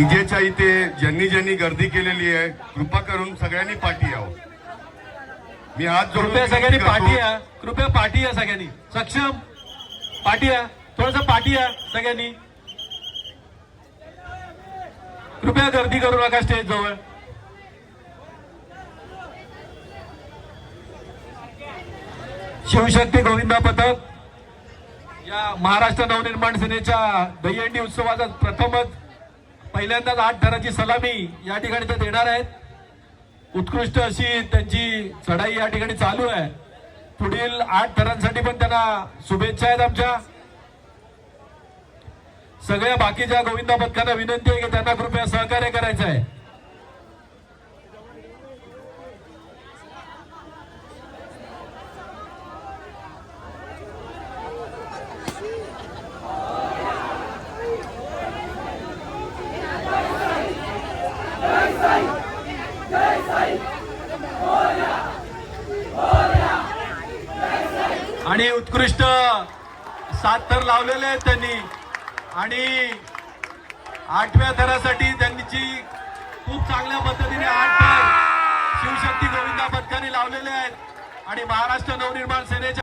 डीजेच्या इथे ज्यांनी ज्यांनी गर्दी केलेली आहे कृपा करून सगळ्यांनी पाठी यावं। मी हात जोडून कृपया सगळ्यांनी पाठी या, कृपया पाठी या सगळ्यांनी, सक्षम पाठी या, थोडंसं पाठी या सगळ्यांनी, कृपया गर्दी करू नका स्टेज जवळ। शिवशक्ती गोविंदा पथक या महाराष्ट्र नवनिर्माण सेनेच्या दहीहंडी उत्सवाचा प्रथमच पहिल्यांदाच 8 थराची सलामी या ठिकाणी ते देणार आहेत। उत्कृष्ट अशी त्यांची चढाई या ठिकाणी चालू आहे। पुढील 8 थरांसाठी पण त्यांना शुभेच्छा आहेत आमच्या। सगळ्या बाकीच्या गोविंदा पथकांना विनंती आहे की त्यांना कृपया सहकार्य करायचं आहे। आणि उत्कृष्ट 7 थर लावलेले आहेत त्यांनी आणि 8व्या थरासाठी त्यांची खूप चांगल्या पद्धतीने 8 थर शिवशक्ती गोविंदा पथकाने लावलेले आहेत आणि महाराष्ट्र नवनिर्माण सेनेच्या